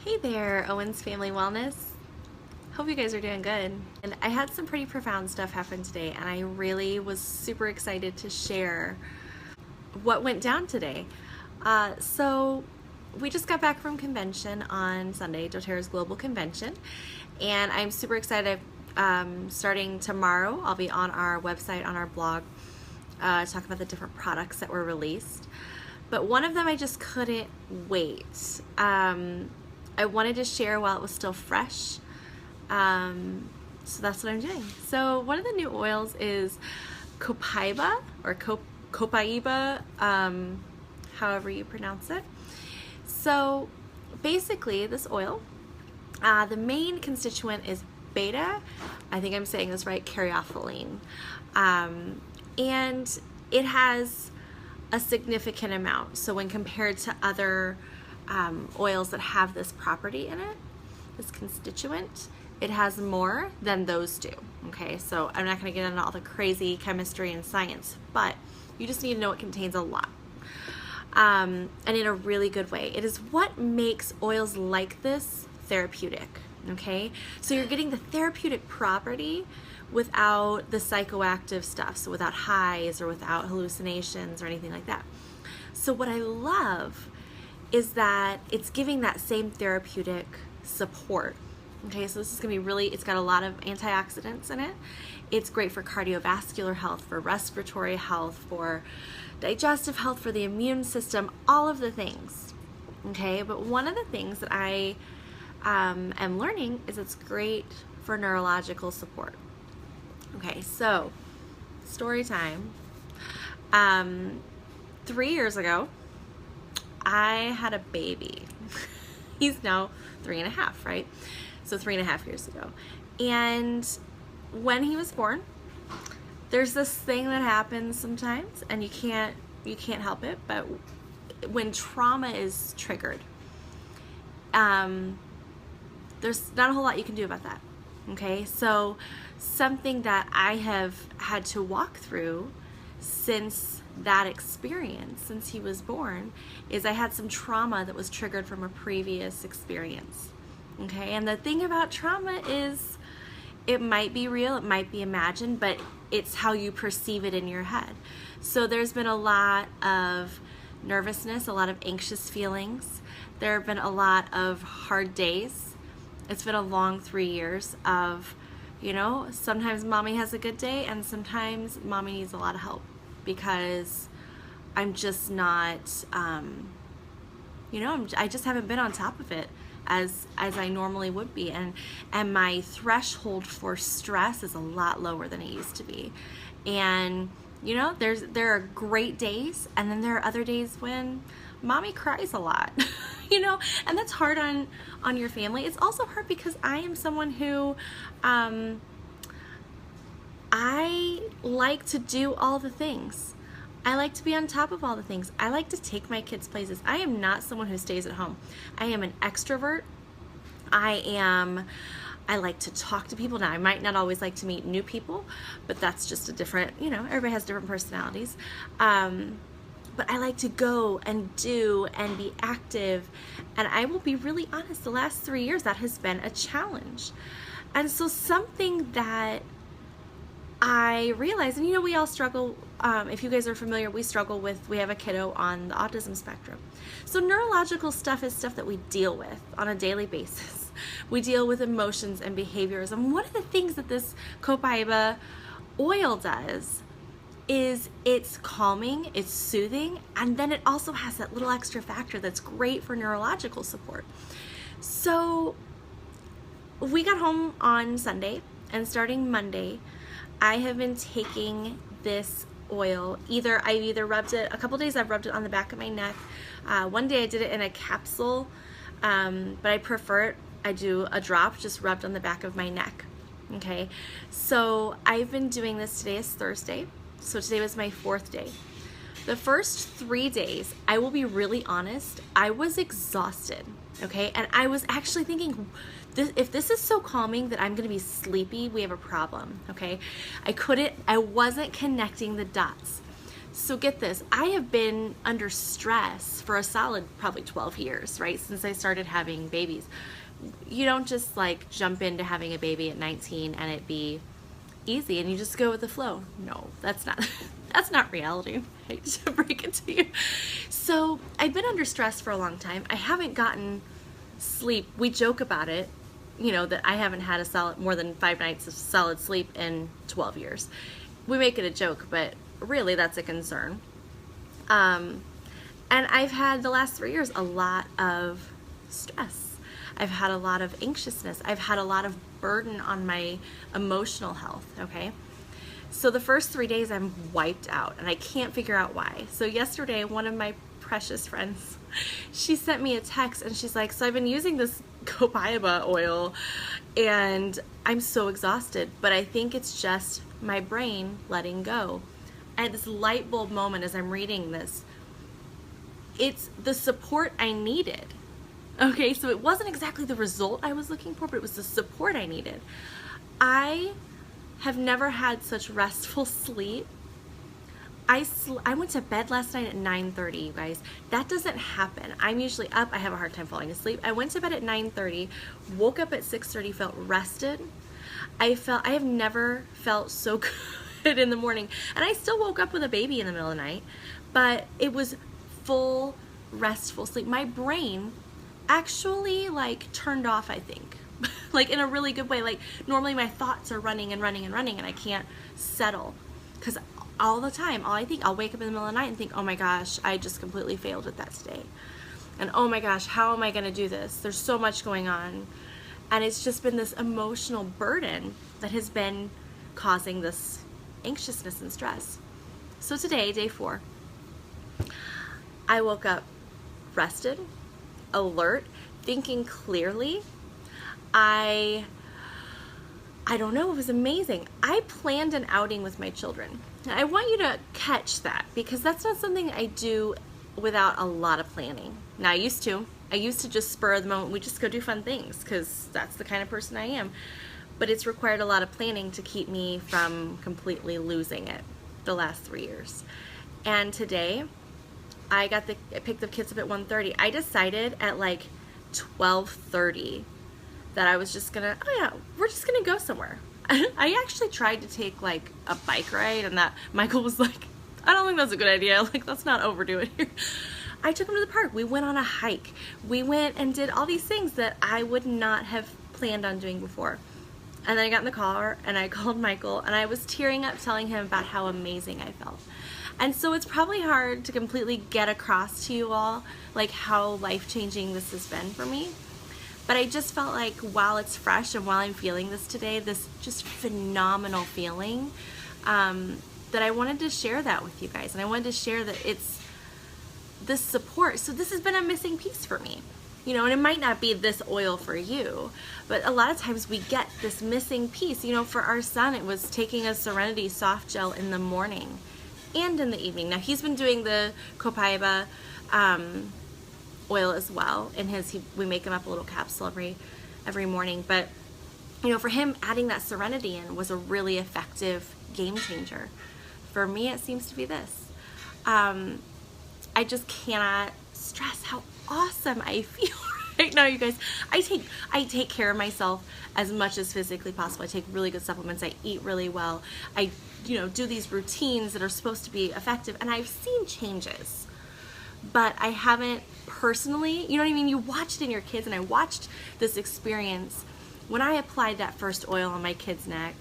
Hey there, Owens Family Wellness. Hope you guys are doing good. And I had some pretty profound stuff happen today, and I really was super excited to share what went down today. So we just got back from convention on Sunday, dōTERRA's global convention, and I'm super excited. Starting tomorrow, I'll be on our website, on our blog, talking about the different products that were released. But one of them I just couldn't wait. I wanted to share while it was still fresh. So that's what I'm doing. So one of the new oils is Copaiba, or Copaiba, however you pronounce it. So basically this oil, the main constituent is beta, I think I'm saying this right, caryophyllene. And it has a significant amount. So when compared to other oils that have this property in it, this constituent, it has more than those do. Okay, so I'm not going to get into all the crazy chemistry and science, but you just need to know it contains a lot, and in a really good way. It is what makes oils like this therapeutic. Okay, so you're getting the therapeutic property without the psychoactive stuff, so without highs or without hallucinations or anything like that. So what I love is that it's giving that same therapeutic support. Okay, so this is gonna be really, it's got a lot of antioxidants in it. It's great for cardiovascular health, for respiratory health, for digestive health, for the immune system, all of the things. Okay, but one of the things that I am learning is it's great for neurological support. Okay, so story time. 3 years ago, I had a baby. He's now 3.5, right? So 3.5 years ago. And when he was born, there's this thing that happens sometimes, and you can't help it, but when trauma is triggered, there's not a whole lot you can do about that. Okay, so something that I have had to walk through since that experience, since he was born, is I had some trauma that was triggered from a previous experience. Okay, and the thing about trauma is it might be real, it might be imagined, but it's how you perceive it in your head. So there's been a lot of nervousness, a lot of anxious feelings. There have been a lot of hard days. It's been a long 3 years of, you know, sometimes mommy has a good day and sometimes mommy needs a lot of help because I'm just not, you know, I just haven't been on top of it as I normally would be, and my threshold for stress is a lot lower than it used to be. And you know, there are great days, and then there are other days when mommy cries a lot. You know, and that's hard on your family. It's also hard because I am someone who I like to do all the things. I like to be on top of all the things. I like to take my kids places. I am not someone who stays at home. I am an extrovert. I like to talk to people. Now, I might not always like to meet new people, but that's just a different, you know, everybody has different personalities. But I like to go and do and be active. And I will be really honest, the last 3 years, that has been a challenge. And so something that I realized, and you know, we all struggle, if you guys are familiar, we have a kiddo on the autism spectrum. So neurological stuff is stuff that we deal with on a daily basis. We deal with emotions and behaviors. And one of the things that this Copaiba oil does is it's calming, it's soothing, and then it also has that little extra factor that's great for neurological support. So we got home on Sunday, and starting Monday, I have been taking this oil. I've either rubbed it, a couple days I've rubbed it on the back of my neck. One day I did it in a capsule, but I prefer it. I do a drop just rubbed on the back of my neck. Okay, so I've been doing this. Today is Thursday, so today was my 4th day. The first 3 days, I will be really honest, I was exhausted. Okay, and I was actually thinking, if this is so calming that I'm gonna be sleepy, we have a problem. Okay, I wasn't connecting the dots. So get this, I have been under stress for a solid probably 12 years, right? Since I started having babies. You don't just like jump into having a baby at 19 and it be easy and you just go with the flow. No, that's not that's not reality. I hate to break it to you. So I've been under stress for a long time. I haven't gotten sleep. We joke about it, that I haven't had more than 5 nights of solid sleep in 12 years. We make it a joke, but really that's a concern. And I've had the last 3 years a lot of stress. I've had a lot of anxiousness. I've had a lot of burden on my emotional health, okay? So the first 3 days I'm wiped out and I can't figure out why. So yesterday, one of my precious friends, she sent me a text and she's like, so I've been using this Copaiba oil and I'm so exhausted, but I think it's just my brain letting go. I had this light bulb moment as I'm reading this. It's the support I needed. Okay, so it wasn't exactly the result I was looking for, but it was the support I needed. I have never had such restful sleep. I went to bed last night at 9:30, you guys. That doesn't happen. I'm usually up. I have a hard time falling asleep. I went to bed at 9:30, woke up at 6:30, felt rested. I have never felt so good in the morning. And I still woke up with a baby in the middle of the night, but it was full, restful sleep. My brain actually turned off, I think. In a really good way. Normally my thoughts are running and running and running and I can't settle. Because all the time, I'll wake up in the middle of the night and think, oh my gosh, I just completely failed at that today. And oh my gosh, how am I going to do this? There's so much going on. And it's just been this emotional burden that has been causing this anxiousness and stress. So today, day 4, I woke up rested, alert, thinking clearly. I don't know, it was amazing. I planned an outing with my children. Now, I want you to catch that because that's not something I do without a lot of planning. Now, I used to just spur of the moment. We just go do fun things because that's the kind of person I am. But it's required a lot of planning to keep me from completely losing it the last 3 years. And today, I picked the kids up at 1:30. I decided at 12:30 that I was just gonna, we're just gonna go somewhere. I actually tried to take a bike ride and that Michael was like, I don't think that's a good idea. Let's not overdo it here. I took him to the park. We went on a hike. We went and did all these things that I would not have planned on doing before. And then I got in the car and I called Michael and I was tearing up telling him about how amazing I felt. And so it's probably hard to completely get across to you all how life-changing this has been for me. But I just felt like while it's fresh and while I'm feeling this today, this just phenomenal feeling, that I wanted to share that with you guys. And I wanted to share that it's this support. So this has been a missing piece for me. And it might not be this oil for you, but a lot of times we get this missing piece. For our son, it was taking a Serenity soft gel in the morning and in the evening. Now, he's been doing the Copaiba oil as well. And we make him up a little capsule every morning. But, for him, adding that Serenity in was a really effective game changer. For me, it seems to be this. I just cannot stress how awesome I feel right now, you guys. I take care of myself as much as physically possible. I take really good supplements. I eat really well. I do these routines that are supposed to be effective, and I've seen changes, but I haven't personally, you know what I mean? You watch it in your kids, and I watched this experience when I applied that first oil on my kid's neck.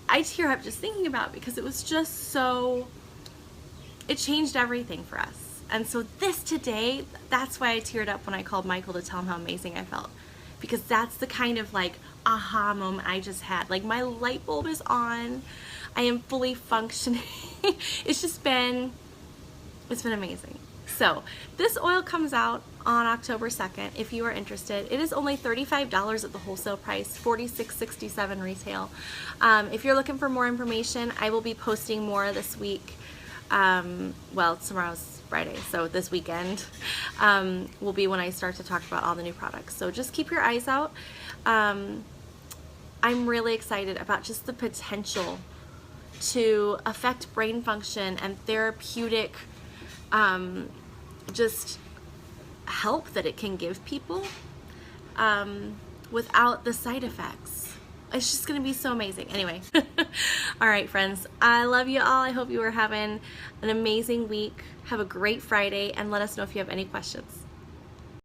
I tear up just thinking about it because it was just so, it changed everything for us. And so this today, that's why I teared up when I called Michael to tell him how amazing I felt. Because that's the kind of aha moment I just had. My light bulb is on. I am fully functioning. It's been amazing. So this oil comes out on October 2nd if you are interested. It is only $35 at the wholesale price, $46.67 retail. If you're looking for more information, I will be posting more this week. Well, tomorrow's Friday, so this weekend will be when I start to talk about all the new products. So just keep your eyes out. I'm really excited about just the potential to affect brain function and therapeutic just help that it can give people without the side effects. It's just going to be so amazing. Anyway, all right, friends, I love you all. I hope you are having an amazing week. Have a great Friday, and let us know if you have any questions.